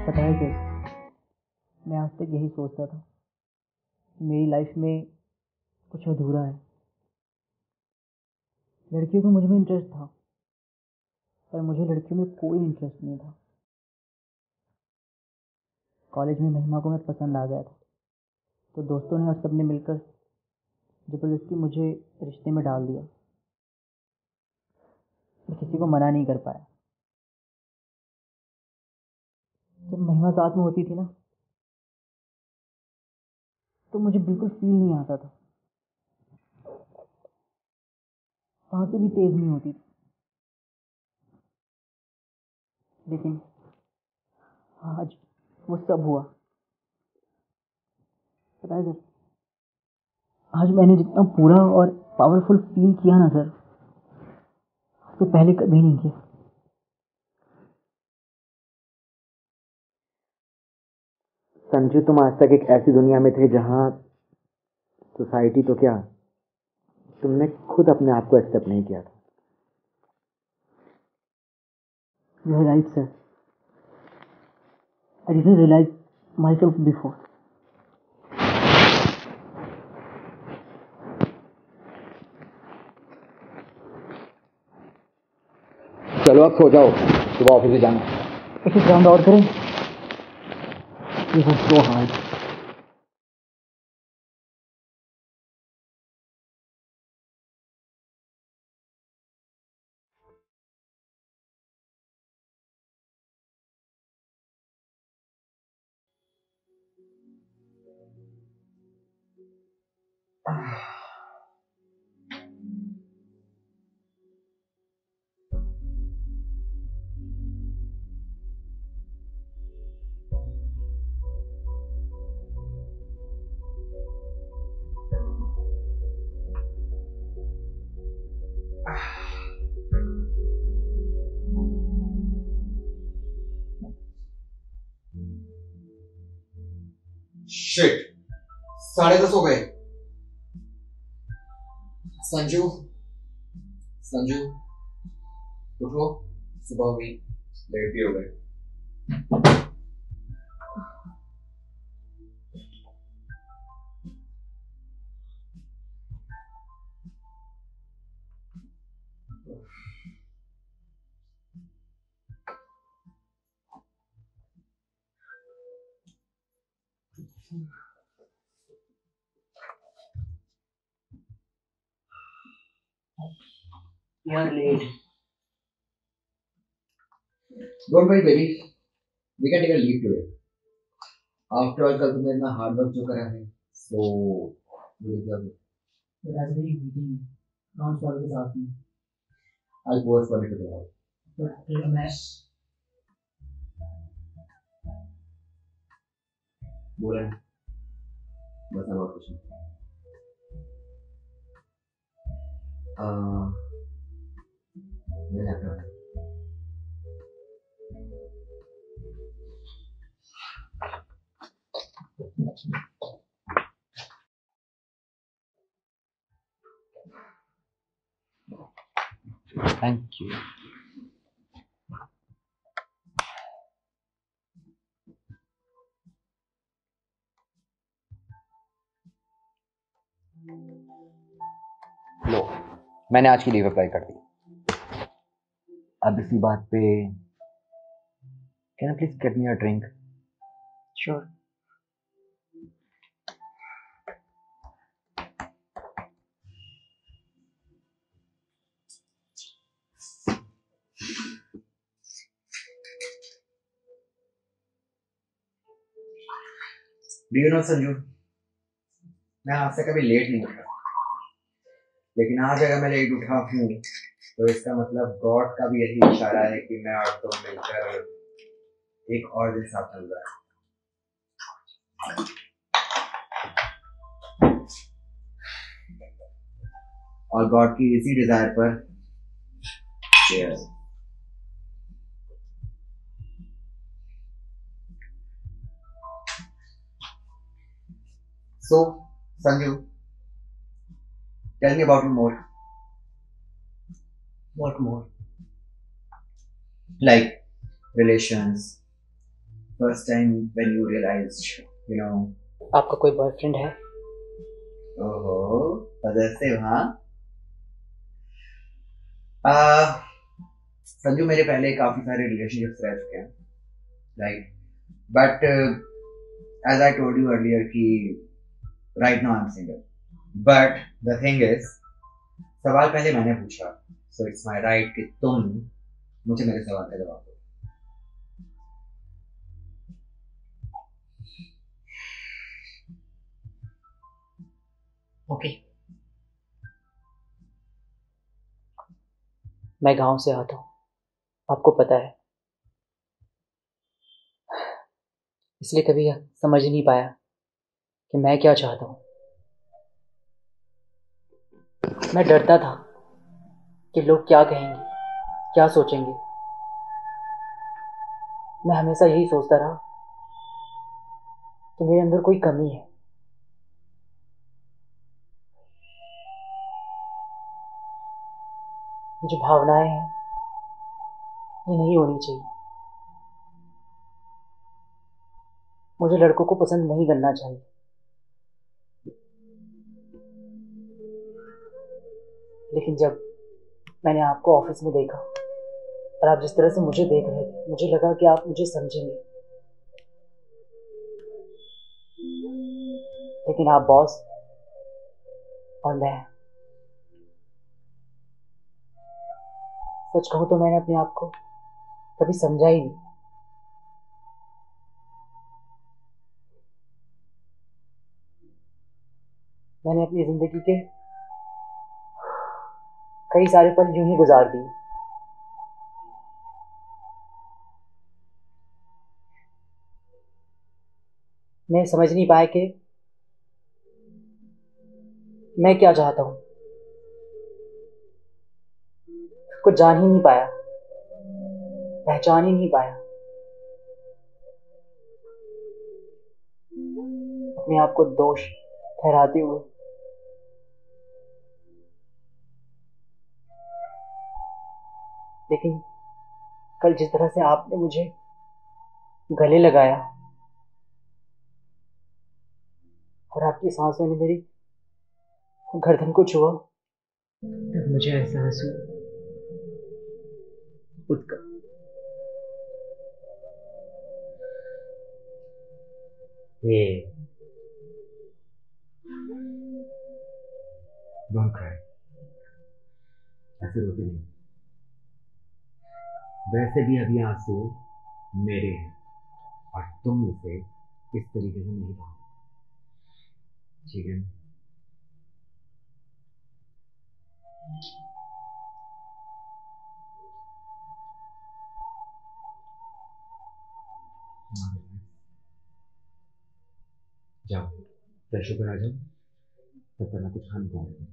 पता है क्या, मैं आज तक यही सोचता था कि मेरी लाइफ में कुछ अधूरा है। लड़कियों को मुझ में इंटरेस्ट था, पर मुझे लड़कियों में कोई इंटरेस्ट नहीं था। कॉलेज में महिमा को मैं पसंद आ गया था, तो दोस्तों ने और सबने मिलकर ज़बरदस्ती मुझे रिश्ते में डाल दिया। मैं किसी को मना नहीं कर पाया। जब महिमा साथ में होती थी ना, तो मुझे बिल्कुल फील नहीं आता था। सांसें भी तेज नहीं होती थी। लेकिन आज वो सब हुआ। पता है सर, आज मैंने जितना पूरा और पावरफुल फील किया ना सर, तो पहले कभी नहीं किया। संजू, तुम आज तक एक ऐसी दुनिया में थे जहां सोसाइटी तो क्या, तुमने खुद अपने आप को एक्सेप्ट नहीं किया था। You are right, sir. I didn't realize myself before. चलो अब सो जाओ, सुबह ऑफिस से जाना। एक राउंड और करें? This was so hard. Shit, 10:30 हो गए। संजू, संजू उठो, सुबह हुई, लेट भी हो गए। You are late. Don't worry, baby. We can take a leave today. After all, कल तुमने इतना हार्ड वर्क जो करा है, so you deserve it. But आज मेरी मीटिंग है, नॉन सॉल्व के साथ में। I'll post for it tomorrow. But फिर मैं बोला ना, बस अब और कुछ नहीं। मैं जाता हूँ। Thank you. लो, मैंने आज की लीव अप्लाई कर दी। अब इसी बात पे can please get me a drink? Sure. Do you know Sanju, मैं आज से कभी लेट नहीं उठा, लेकिन आज अगर मैं लेट उठा हूँ तो इसका मतलब गॉड का भी यही इशारा है कि मैं और तुम मिलकर एक और दिन साथ चल रहा है। और गॉड की इसी डिजायर पर cheers. So, Sanju, tell me about you more. What more? Like relations, first time when you realized, you know? आपका कोई बॉयफ्रेंड है? ओहो, पॉजेसिव हाँ? संजू मेरे पहले काफी सारे रिलेशनशिप्स रह चुके हैं, right? But as I told you earlier कि right now I am single. But the thing is, सवाल पहले मैंने पूछा, सो इट्स माई राइट कि तुम मुझे मेरे सवाल का जवाब दो. ओके, मैं गांव से आता हूँ, आपको पता है, इसलिए कभी समझ नहीं पाया कि मैं क्या चाहता हूँ. मैं डरता था कि लोग क्या कहेंगे, क्या सोचेंगे. मैं हमेशा यही सोचता रहा कि मेरे अंदर कोई कमी है. जो भावनाएं हैं ये नहीं होनी चाहिए. मुझे लड़कों को पसंद नहीं करना चाहिए. लेकिन जब मैंने आपको ऑफिस में देखा और आप जिस तरह से मुझे देख रहे थे, मुझे लगा कि आप मुझे समझेंगे. लेकिन आप बॉस और मैं, सच कहूं तो मैंने अपने आप को कभी समझा ही नहीं. मैंने अपनी जिंदगी के कई सारे पल यूं ही गुजार दिए. मैं समझ नहीं पाया कि मैं क्या चाहता हूं. कुछ जान ही नहीं पाया, पहचान ही नहीं पाया. अपने आप को दोष ठहराते हुए लेकिन कल जिस तरह से आपने मुझे गले लगाया और आपकी सांसों ने मेरी गर्दन को छुआ, तब मुझे एहसास हुआ खुद का. डोंट क्राई, ऐसे रोते नहीं. वैसे भी अभी आंसू मेरे हैं और तुम इसे इस तरीके से नहीं पाओ, ठीक है? जाओ फ्रेश होकर आ जाओ, तब तक मैं कुछ खाने को आऊंगा.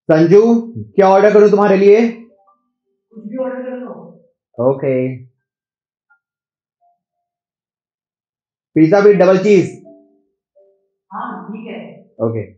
संजू, क्या ऑर्डर करूं तुम्हारे लिए? कुछ भी ऑर्डर कर लो. Okay, pizza with double cheese. हाँ ठीक है. Okay.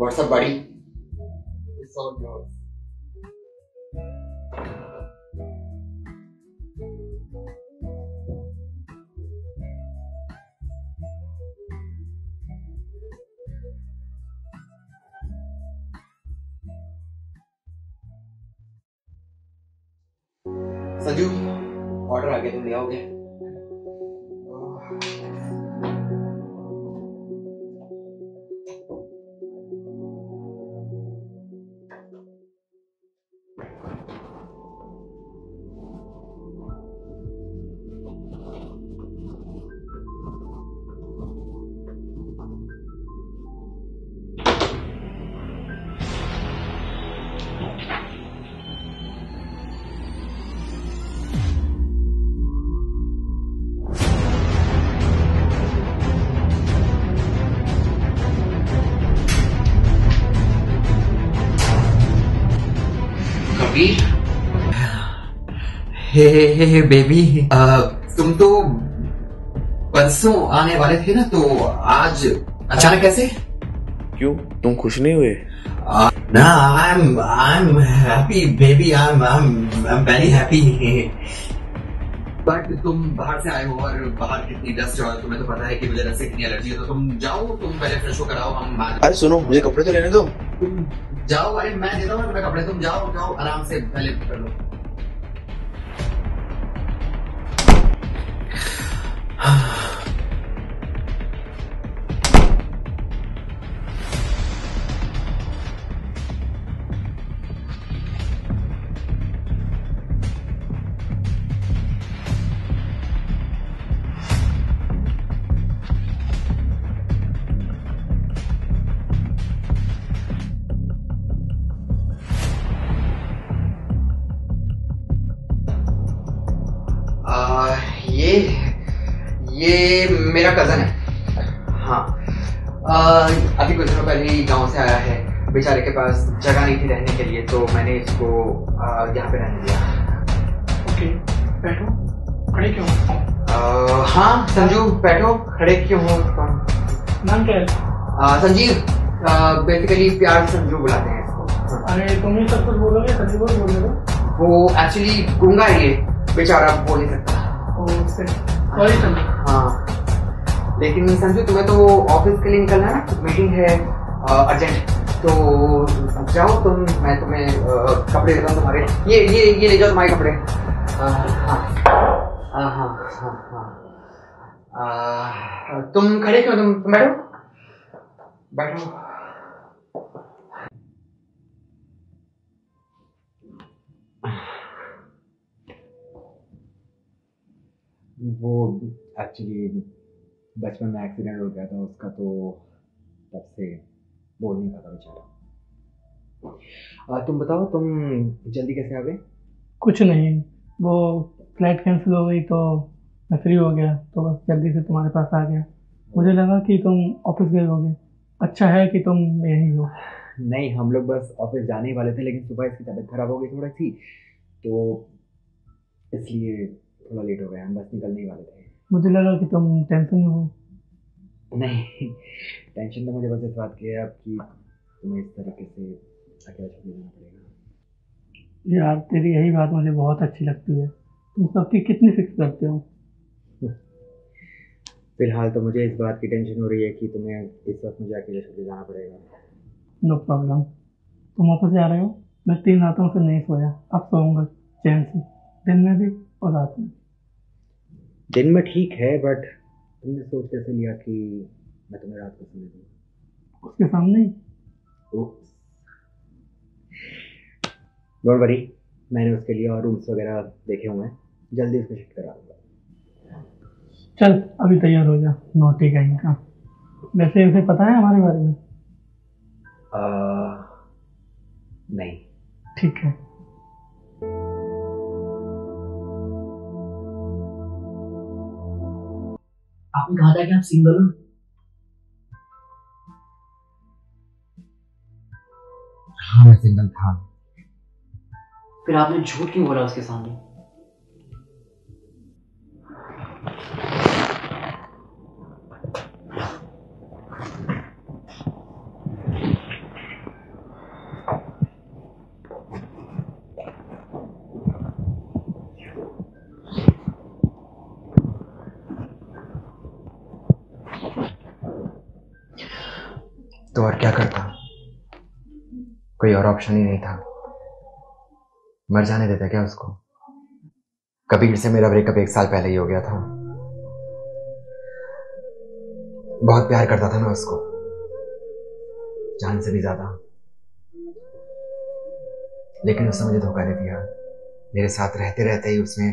What's up, buddy? It's all yours. Sanju, order आ गया, तुम ले आओगे? कबीर, हे बेबी, तुम तो परसों आने वाले थे ना, तो आज अचानक कैसे? क्यों, तुम खुश नहीं हुए? ना, I'm happy baby, I'm very happy. But तुम बाहर से आए हो और बाहर कितनी डस्ट है और तुम्हें तो पता है कि मुझे डस्ट से कितनी एलर्जी है, तो तुम जाओ, तुम पहले फ्रेश होकर आओ, हम बाद। अरे सुनो, मुझे कपड़े तो लेने दो। तुम जाओ, अरे मैं देता हूँ तुम्हें कपड़े, तुम जाओ जाओ आराम से पहले कर लो। ये मेरा कजन है। हाँ, अभी कुछ दिनों पहले ही गांव से आया है, बेचारे के पास जगह नहीं थी रहने के लिए, तो मैंने इसको यहाँ पे रहने दिया। ओके, बैठो। खड़े क्यों हो? हाँ संजू, बैठो। खड़े क्यों हो? नाम क्या है? संजीव, बेसिकली प्यार से संजू बुलाते हैं इसको। अरे तुम ही सब कुछ बोलोगे, संजीव बोल रहे हो? वो एक्चुअली गूंगा है, ये बेचारा बोल नहीं सकता। सॉरी संजू। हाँ, लेकिन संजू तुम्हें तो ऑफिस के लिए निकलना है ना, मीटिंग है अर्जेंट, तो जाओ तुम, मैं तुम्हें कपड़े देता हूँ तुम्हारे। ये ले जाओ तुम्हारे कपड़े। तुम खड़े क्यों? तुम बैठो बैठो। वो एक्चुअली बचपन में एक्सीडेंट हो गया था उसका, तो तब से बोल नहीं पाता बेचारा। तुम बताओ, तुम जल्दी कैसे आ गए? कुछ नहीं, वो फ्लाइट कैंसिल हो गई तो मैं फ्री हो गया, तो बस जल्दी से तुम्हारे पास आ गया। मुझे लगा कि तुम ऑफिस गए होगे। अच्छा है कि तुम यहीं हो। नहीं, हम लोग बस ऑफिस जाने ही वाले थे, लेकिन सुबह इसकी तबीयत खराब हो गई थोड़ी सी, तो इसलिए थोड़ा लेट हो गया। हम बस निकलने ही वाले थे। मुझे लगा कि तुम टेंशन में हो। नहीं, टेंशन तो मुझे बस इस बात की है अब कि तुम्हें इस तरीके से अकेला छोड़ देना पड़ेगा। यार तेरी यही बात मुझे बहुत अच्छी लगती है, तुम सबकी कितनी फिक्र करते हो। फिलहाल तो मुझे इस बात की टेंशन हो रही है कि तुम्हें इस वक्त मुझे अकेले छोड़ जाना पड़ेगा। नो प्रॉब्लम, तुम ऑफिस जा रहे हो, मैं 3 रातों से नहीं सोया, अब सोऊंगा चैन से, दिन में भी और रात में। दिन में ठीक है, बट तुमने सोच कैसे लिया कि मैं तुम्हें रात को सोने दूंगा? उसके सामने ही। डोंट वरी, मैंने उसके लिए और रूम्स वगैरह देखे हुए हैं, जल्दी उसको शिफ्ट करा दूंगा। चल अभी तैयार हो जा, नोटी कहीं का। वैसे उसे पता है हमारे बारे में? नहीं। ठीक है। आपने कहा था कि आप सिंगल हो? हाँ, मैं सिंगल था। फिर आपने झूठ क्यों बोला उसके सामने? तो और क्या करता? कोई और ऑप्शन ही नहीं था। मर जाने देता क्या उसको? कबीर से मेरा ब्रेकअप 1 साल पहले ही हो गया था। बहुत प्यार करता था मैं उसको, जान से भी ज्यादा। लेकिन उसने मुझे धोखा दे दिया। मेरे साथ रहते रहते ही उसने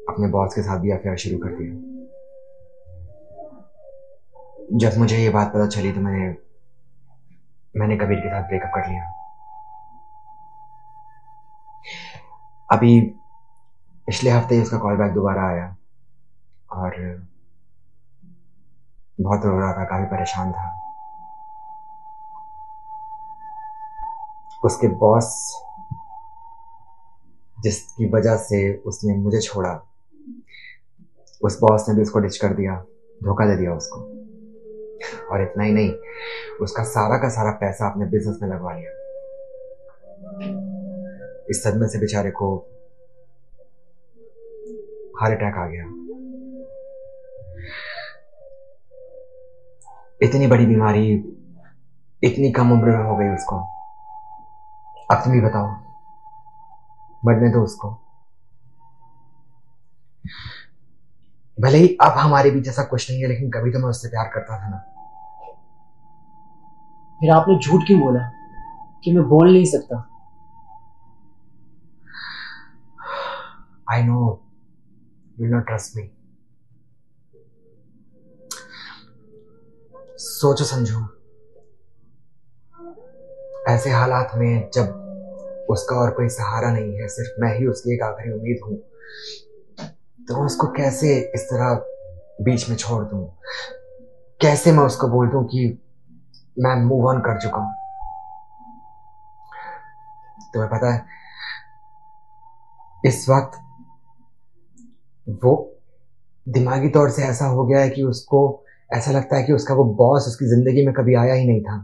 अपने बॉस के साथ भी अफेयर शुरू कर दिया। जब मुझे ये बात पता चली तो मैंने कबीर के साथ ब्रेकअप कर लिया। अभी पिछले हफ्ते ही उसका कॉल बैक दोबारा आया और बहुत रो रहा था, काफी परेशान था। उसके बॉस जिसकी वजह से उसने मुझे छोड़ा, उस बॉस ने भी उसको डिच कर दिया, धोखा दे दिया उसको। और इतना ही नहीं, उसका सारा का सारा पैसा अपने बिजनेस में लगवा लिया। इस सदमे से बेचारे को हार्ट अटैक आ गया। इतनी बड़ी बीमारी इतनी कम उम्र में हो गई उसको। अब तुम ही बताओ, बढ़ने दो उसको। भले ही अब हमारे बीच ऐसा कुछ नहीं है, लेकिन कभी तो मैं उससे प्यार करता था ना। फिर आपने झूठ क्यों बोला कि मैं बोल नहीं सकता? I know you not trust me. सोचो संजू, ऐसे हालात में जब उसका और कोई सहारा नहीं है, सिर्फ मैं ही उसकी एक आखिरी उम्मीद हूं, तो उसको कैसे इस तरह बीच में छोड़ दूं? कैसे मैं उसको बोल दूं कि मैं मूव ऑन कर चुका हूं? तुम्हें पता है, इस वक्त वो दिमागी तौर से ऐसा हो गया है कि उसको ऐसा लगता है कि उसका वो बॉस उसकी जिंदगी में कभी आया ही नहीं था।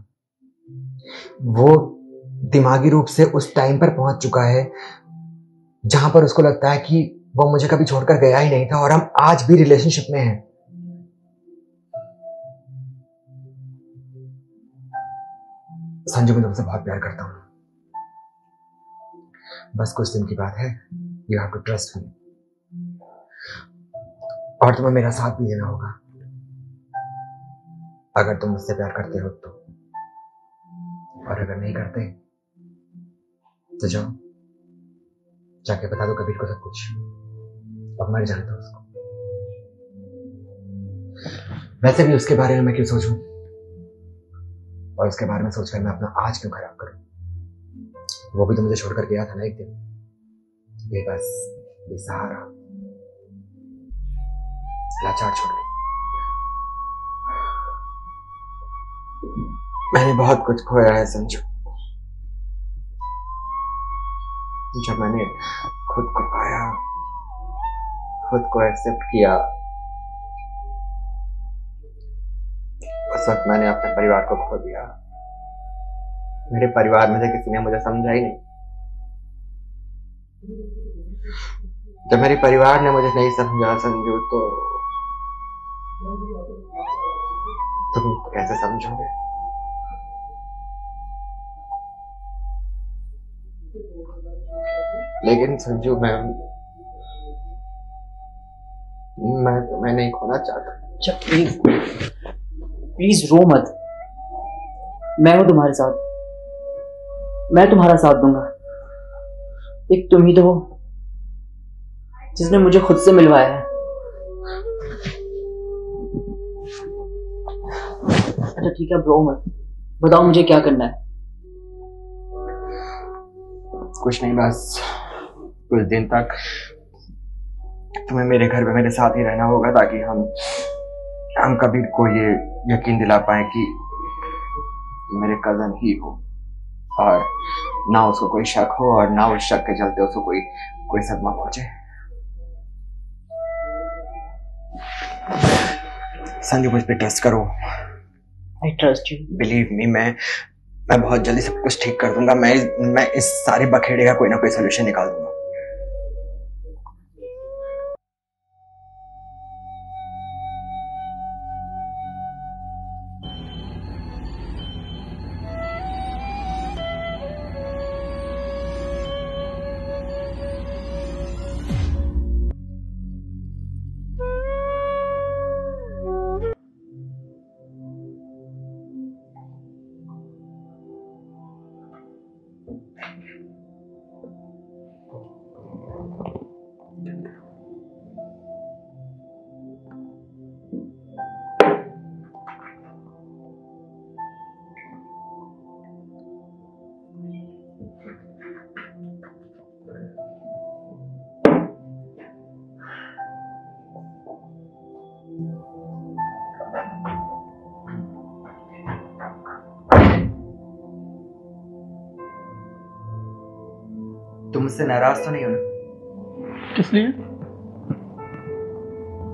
वो दिमागी रूप से उस टाइम पर पहुंच चुका है जहां पर उसको लगता है कि वो मुझे कभी छोड़कर गया ही नहीं था और हम आज भी रिलेशनशिप में हैं। संजू, मैं तुमसे बहुत प्यार करता हूं। बस कुछ दिन की बात है। You have to trust me. और तुम्हें मेरा साथ भी देना होगा, अगर तुम मुझसे प्यार करते हो तो। और अगर नहीं करते तो जाओ, जाके बता दो कबीर को सब कुछ। अब मर जाने दो उसको। वैसे भी उसके बारे में मैं क्यों सोचूं, और उसके बारे में सोचकर मैं अपना आज क्यों खराब करूं? वो भी तो मुझे छोड़कर गया था ना एक दिन, बेबस, बेसहारा, लाचार छोड़ के। मैंने बहुत कुछ खोया है संजू। जब मैंने खुद को पाया, खुद को एक्सेप्ट किया, उस वक्त मैंने अपने परिवार को खो दिया। मेरे परिवार में से किसी ने मुझे समझा ही नहीं। जब मेरे परिवार ने मुझे नहीं समझा संजू, तो तुम कैसे समझोगे? लेकिन संजू, मैं तुम्हें नहीं खोना चाहता। अच्छा प्लीज प्लीज रो मत। मैं हूं तुम्हारे साथ, मैं तुम्हारा साथ दूंगा। एक तुम ही तो हो जिसने मुझे खुद से मिलवाया है। अच्छा ठीक है, रो मत। बताओ मुझे क्या करना है? कुछ नहीं, बस कुछ दिन तक तुम्हें मेरे घर में मेरे साथ ही रहना होगा, ताकि हम कबीर को ये यकीन दिला पाए कि मेरे कजन ही हो, और ना उसको कोई शक हो, और ना उस शक के चलते उसको कोई सदमा पहुंचे। संजू, मुझ पे ट्रस्ट करो। I trust you. Believe me, मैं बहुत जल्दी सब कुछ ठीक कर दूंगा। मैं इस सारे बखेड़े का कोई ना कोई सोल्यूशन निकाल दूंगा। मुझसे नाराज तो नहीं हो ना? किस लिए?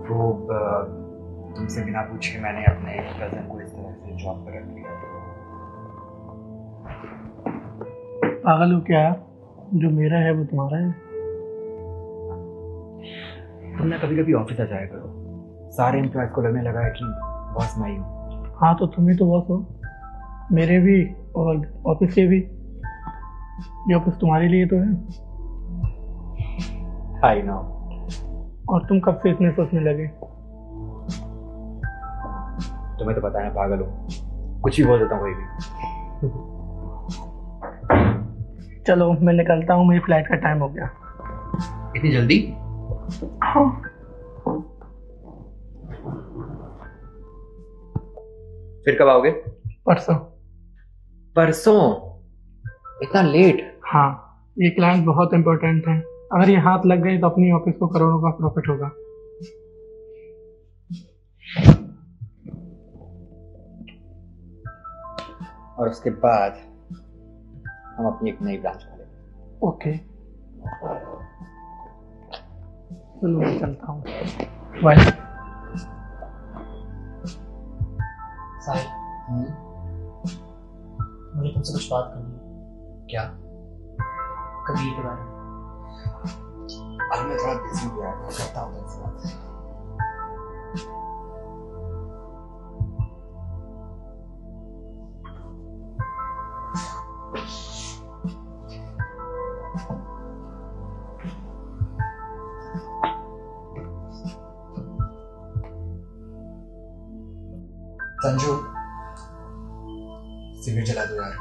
वो तुमसे बिना पूछे मैंने अपने एक कजन को इस तरह से जॉब पर रख लिया। पागल हो क्या? जो मेरा है वो तुम्हारा है। तुम ना कभी कभी ऑफिस आ जाया करो, सारे एम्प्लॉयज को लगने लगा है कि बॉस मैं ही हूँ। हाँ तो तुम ही तो बॉस हो, मेरे भी और ऑफिस के भी। ये ऑफिस तुम्हारे लिए तो है। I know. और तुम कब से इतने सोचने लगे? तुम्हें तो पता है पागल हूँ, कुछ भी बोल देता हूँ कोई भी। चलो मैं निकलता हूँ, मेरी फ्लाइट का टाइम हो गया। इतनी जल्दी? हाँ। फिर कब आओगे? परसों। परसों? इतना लेट? हाँ, ये क्लाइंट बहुत इंपॉर्टेंट है, अगर ये हाथ लग गए तो अपनी ऑफिस को करोड़ों का प्रॉफिट होगा। और उसके बाद हम अपनी एक नई ब्रांच खोलेंगे। ओके, चलो मैं चलता हूँ, बाय। साहिल, मुझे तुमसे कुछ बात करनी है। क्या? कबीर के बारे में। आज मैं थोड़ा बिजी हूँ यार, मैं करता हूँ तुमसे बात। संजू, सिगरेट जला दो यार।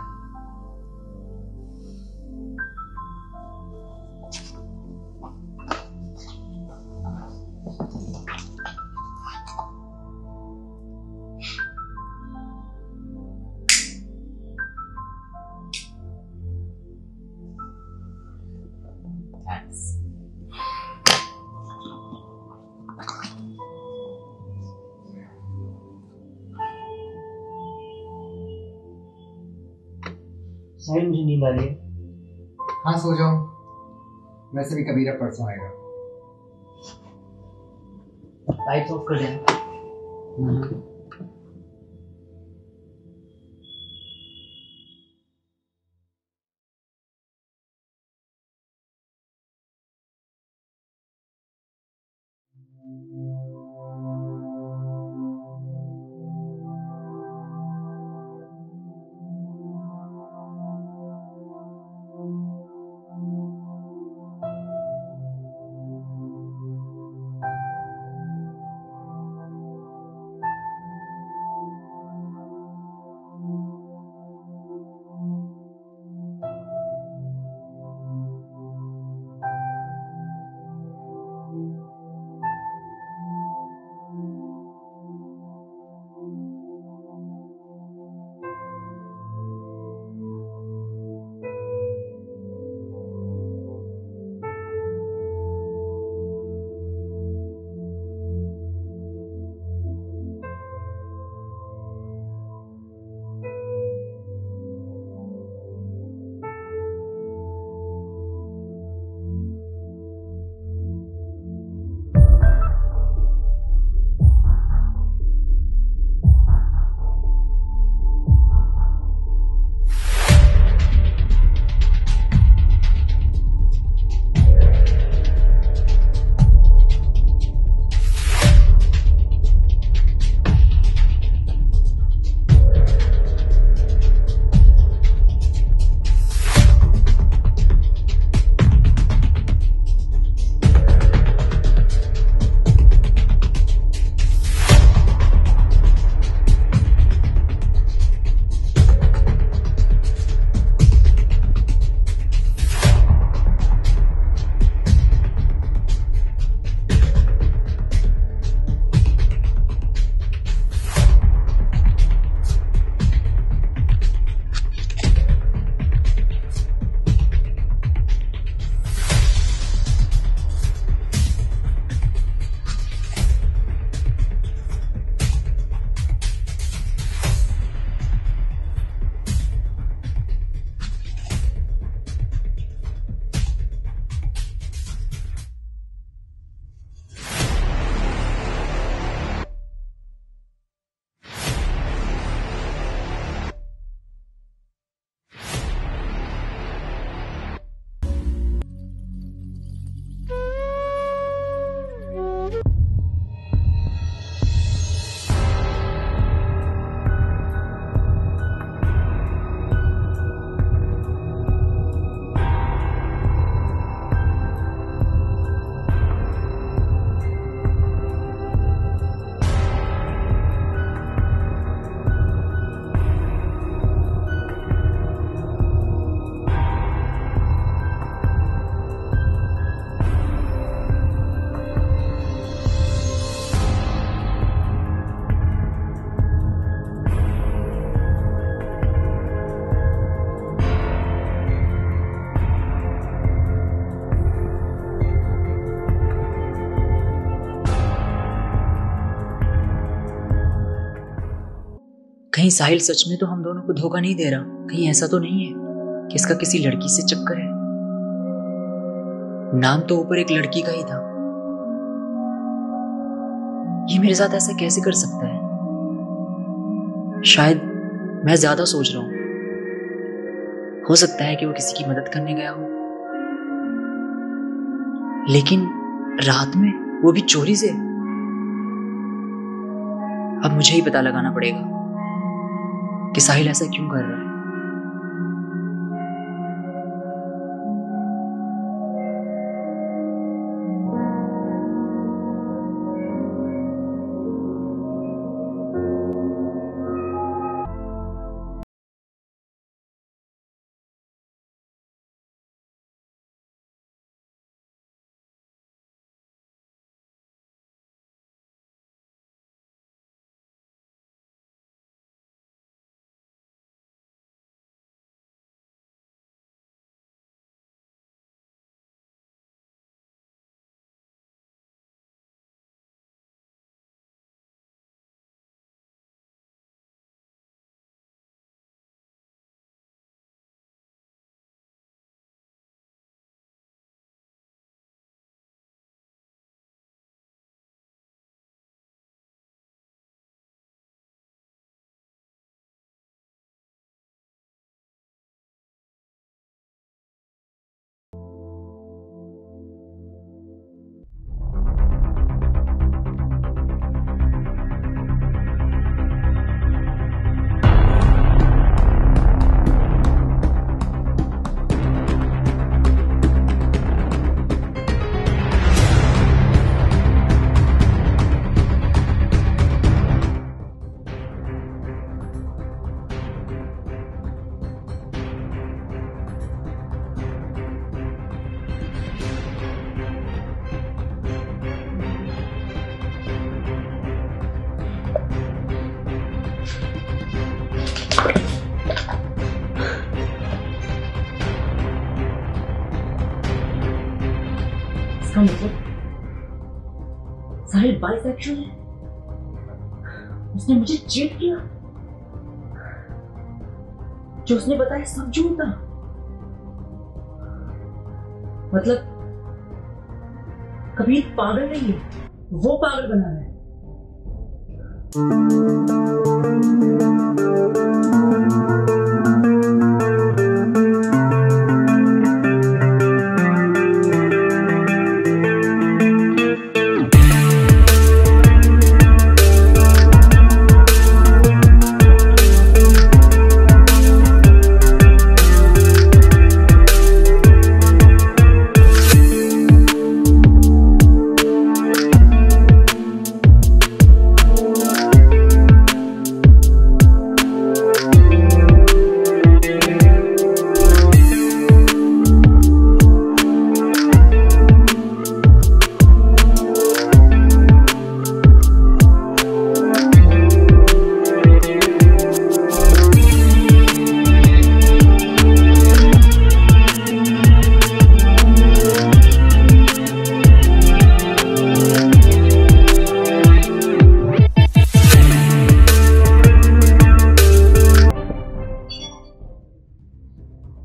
थैंक्स। साहिल, मुझे नींद आ रही है। हाँ सो जाओ, वैसे भी कबीरा परसों आएगा। लाइट्स ऑफ कर देना। कहीं साहिल सच में तो हम दोनों को धोखा नहीं दे रहा? कहीं ऐसा तो नहीं है कि इसका किसी लड़की से चक्कर है? नाम तो ऊपर एक लड़की का ही था। ये मेरे साथ ऐसा कैसे कर सकता है? शायद मैं ज्यादा सोच रहा हूं। हो सकता है कि वो किसी की मदद करने गया हो, लेकिन रात में, वो भी चोरी से। अब मुझे ही पता लगाना पड़ेगा कि साहिल ऐसा क्यों कर रहा है। इसका मतलब साहिल बाइसेक्सुअल है। उसने मुझे चीट किया। जो उसने बताया सब झूठ था। मतलब कभी पागल नहीं है, वो पागल बना है।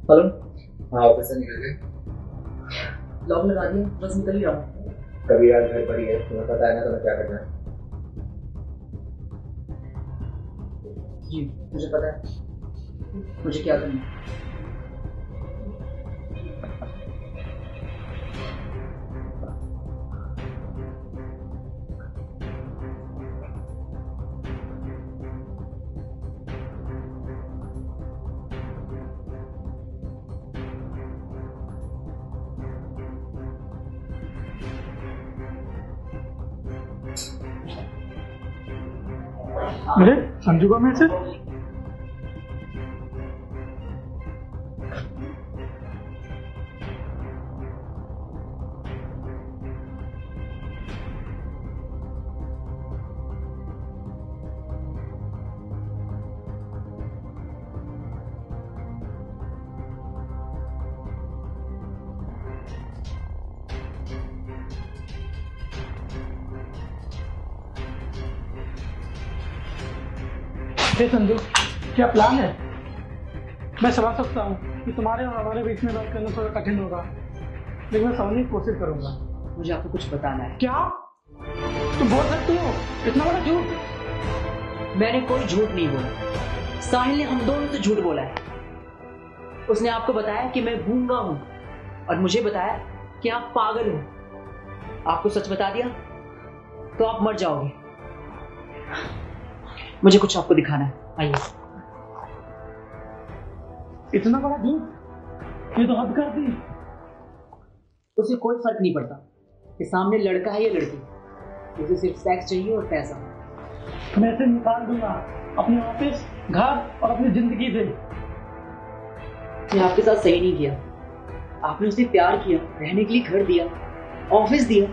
हेलो। हाँ, ऑफिस से निकल गए। लॉक लगा दिया, बस निकल ही रहा हूँ। कभी यार घर पर ही है, तुम्हें पता है ना तुम्हें क्या करना है। जी मुझे पता है मुझे क्या करना है। अरे संजू का मैसेज। हे संजू, क्या प्लान है? मैं समझ सकता हूँ कि तुम्हारे और हमारे बीच में बात करना थोड़ा कठिन होगा, लेकिन मैं समझने की कोशिश करूंगा। मुझे आपको कुछ बताना है। क्या तुम बोल सकती हो इतना बड़ा झूठ? मैंने कोई झूठ नहीं बोला। साहिल ने हम दोनों से झूठ बोला है। उसने आपको बताया कि मैं गूंगा हूं और मुझे बताया कि आप पागल हो। आपको सच बता दिया तो आप मर जाओगे। मुझे कुछ आपको दिखाना है, आइए। इतना बड़ा झूठ, ये तो हद कर दी। उसे कोई फर्क नहीं पड़ता कि सामने लड़का है या लड़की। उसे सिर्फ सेक्स चाहिए और पैसा। मैं इसे निकाल दूंगा अपने ऑफिस, घर और अपनी जिंदगी से। उसने आपके साथ सही नहीं किया। आपने उसे प्यार किया, रहने के लिए घर दिया, ऑफिस दिया।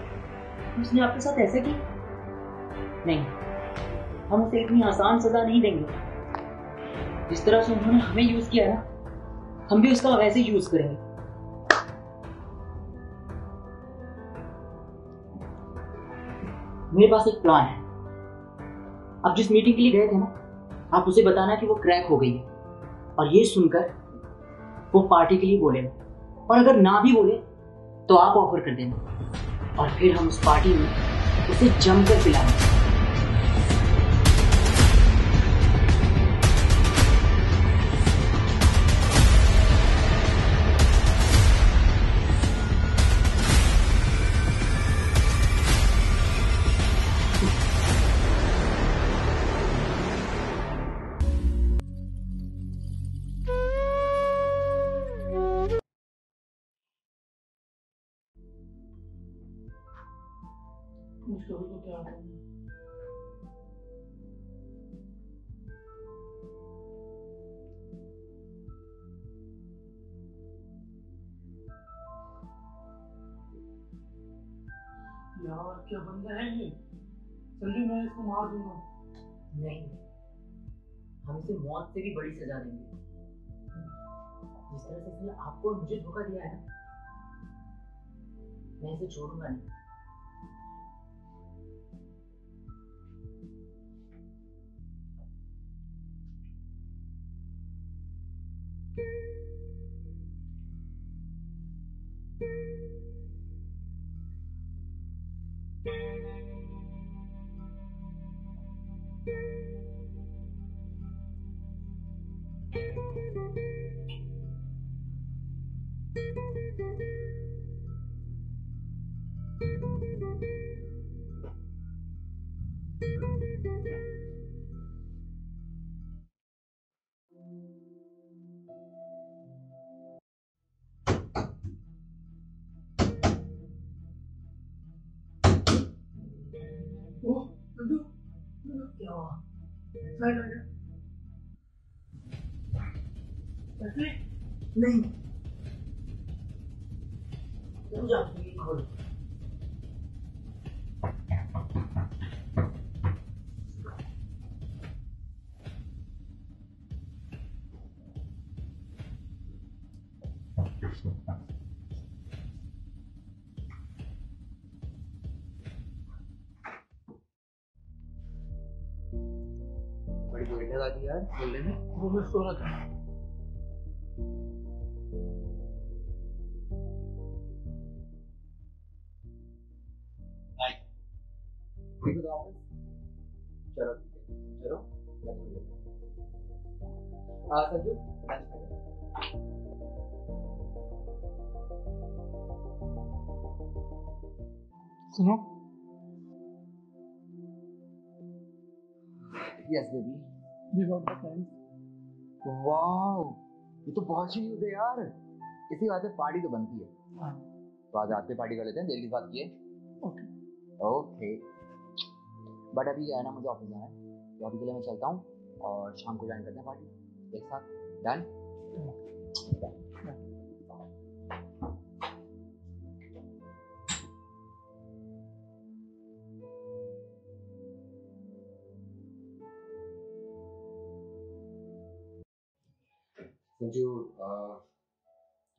उसने आपके साथ ऐसा किया? नहीं, हम उसे इतनी आसान सजा नहीं देंगे। जिस तरह से उन्होंने हमें यूज किया ना, हम भी उसका वैसे ही यूज करेंगे। मेरे पास एक प्लान है। आप जिस मीटिंग के लिए गए थे ना, आप उसे बताना कि वो क्रैक हो गई है, और ये सुनकर वो पार्टी के लिए बोले, और अगर ना भी बोले तो आप ऑफर कर देना, और फिर हम उस पार्टी में उसे जमकर पिलाएंगे। मुझको भी तो क्या करना। यार क्या बंदा है ये संजू, मैं इसको मार दूंगा। नहीं, हम इसे मौत से भी बड़ी सजा देंगे। जिस तरह से इसने आपको और मुझे धोखा दिया है ना, मैं इसे छोड़ूंगा नहीं। ओ संजू, क्या हुआ? साइड आ जा। ऐसे नहीं, तुम जाओ, ये खोलो। बड़ी देर लगा दी यार बोलने में। वो मैं सो रहा था। ठीक है तो चलो ठीक है, चलो संजू लंच करें। सुनो, yes baby. We got the plan. Wow, ये तो बहुत अच्छी न्यूज़ है यार। इसी बात पे पार्टी तो बनती है। हाँ, तो आज रात पे पार्टी कर लेते हैं, देर की बात की है। ओके। ओके, बट अभी क्या है ना, मुझे ऑफिस जाना है, तो अभी के लिए मैं चलता हूँ और शाम को ज्वाइन करते हैं पार्टी एक साथ। डन? संजू,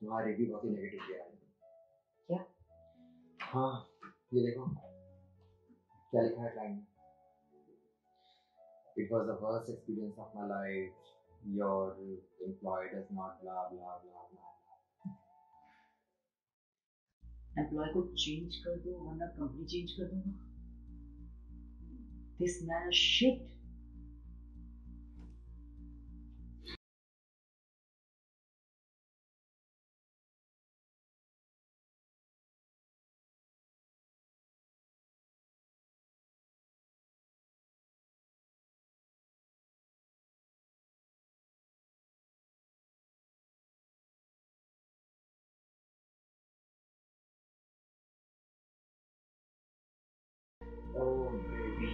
तुम्हारा रिव्यू बहुत ही नेगेटिव दिया है। क्या? हाँ, ये देखो क्या लिखा है क्लाइंट ने। It was the worst experience of my life. Your employee does not blah blah blah blah. Employee को चेंज कर दो वरना कंपनी चेंज कर दूंगा। This man shit. Oh baby,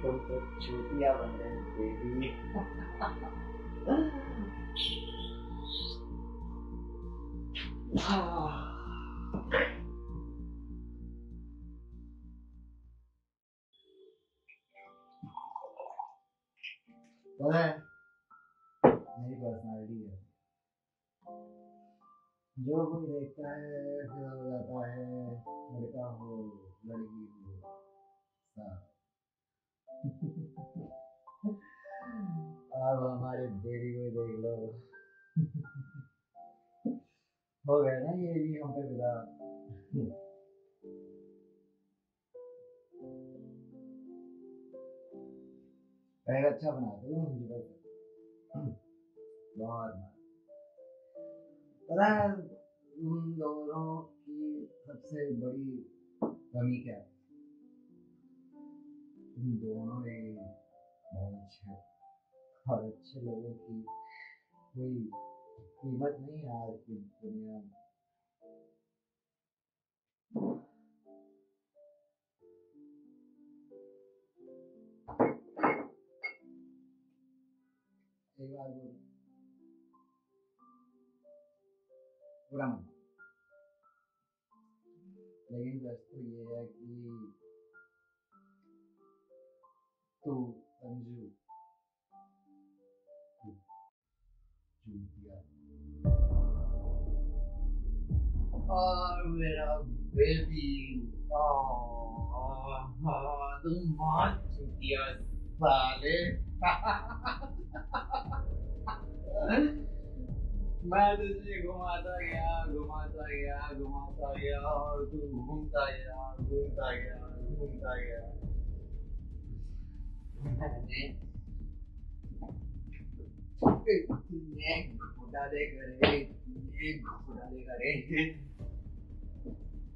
तुम तो चूतिया बन रहे हो बेबी। पता है मेरी पर्सनालिटी है, जो कोई देखता है फिर हो जाता है, लड़का हो लड़की हो सब। अब हमारे बेबी को देख लो। हो गया ना ये भी हम पे विदा। बैग अच्छा बना दो मुझे बस। बहुत पता है उन दोनों की सबसे बड़ी कमी क्या है? तुम दोनों ही बहुत अच्छे और अच्छे लोगों की कोई कीमत नहीं है आज की दुनिया में। एक बात बोलो, बुरा मत, लेकिन सच तो ये है कि तू अंजू चूतिया और मेरा बेबी तुम बहुत चूतिया साले। मैं तुझे घुमाता गया और तू घूमता गया। तुमने घोटाले करे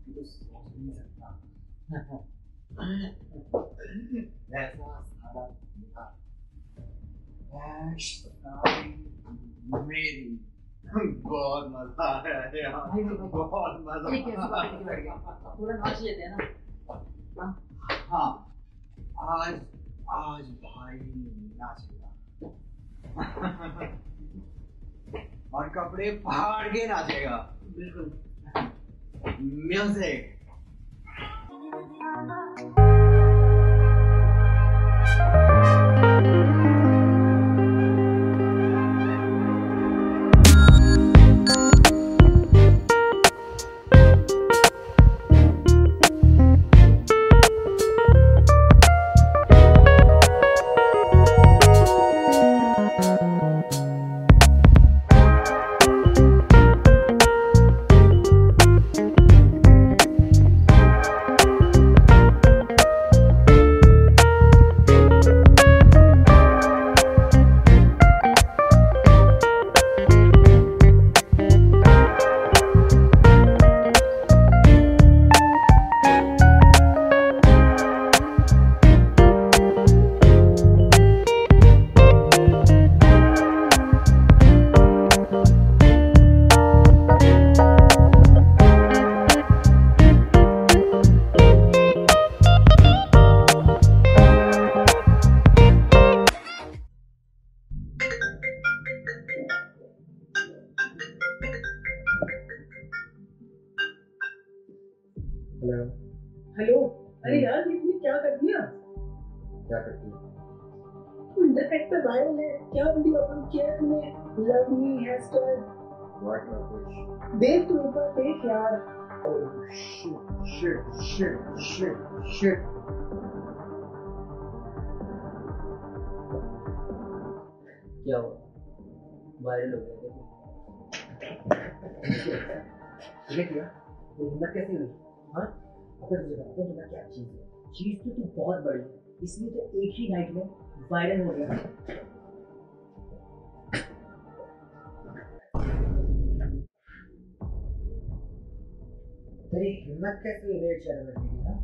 तू सोच नहीं सकता। ऐसा सारा मेरी बहुत मजा आया यार, बहुत मजा आया। थोड़ा नाच लेते हैं ना। हाँ आज भाई नाचेगा और कपड़े फाड़ के नाचेगा। बिल्कुल। म्यूजिक। हेलो। अरे यार ये तुमने क्या कर दिया? क्या करती है? इंटरनेट पे वायरल है, क्या वीडियो अपलोड किया है तूने? Love me hashtag what rubbish. देख तू एक बार देख यार। शिट क्या हुआ? वायरल हो गया क्या? ये किया तो हिम्मत कैसे हुई? हाँ, अगर तुझे बताता हूँ तो क्या चीज़ है? चीज तो तू बहुत बड़ी है, इसलिए तो एक ही नाइट में वायरल हो गया। तेरी हिम्मत कैसे हुई मेरे चैनल में तेरी? हाँ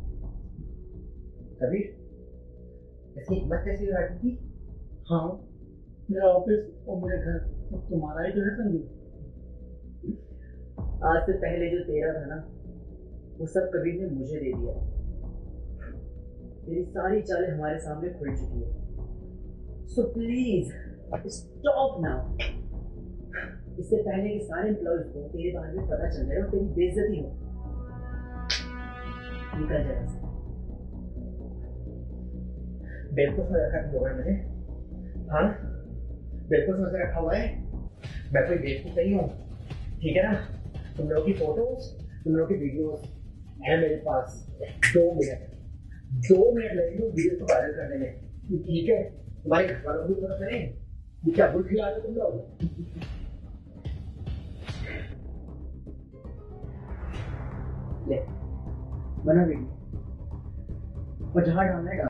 कबीर, इसकी हिम्मत कैसे हुई राजू की? हाँ, मेरा ऑफिस और मेरे घर सब तुम्हारा ही तो है संजू। आज से पहले जो तेरा था ना, वो सब कबीर ने मुझे दे दिया। तेरी सारी चालें हमारे सामने खुल चुकी है, सो प्लीज स्टॉप नाउ। इससे पहले कि सारे एम्प्लॉयज को तेरे बारे में पता चल जाए और तेरी बेइज्जती हो, निकल जाए से। बेवकूफ में रखा हुआ है मैंने? हाँ, बेवकूफ में रखा हुआ है? मैं कोई बेवकूफ नहीं हूँ, ठीक है ना? तुम लोगों की फोटोज, तुम लोगों की वीडियोस है मेरे पास। 2 मिनट लगेंगे वीडियो को वायरल करने में, ठीक है? तुम्हारे घर वालों को भी पता चले ये क्या बुल खिला रहे हो तुम लोग? ले बना वीडियो और जहां डालना है डाल।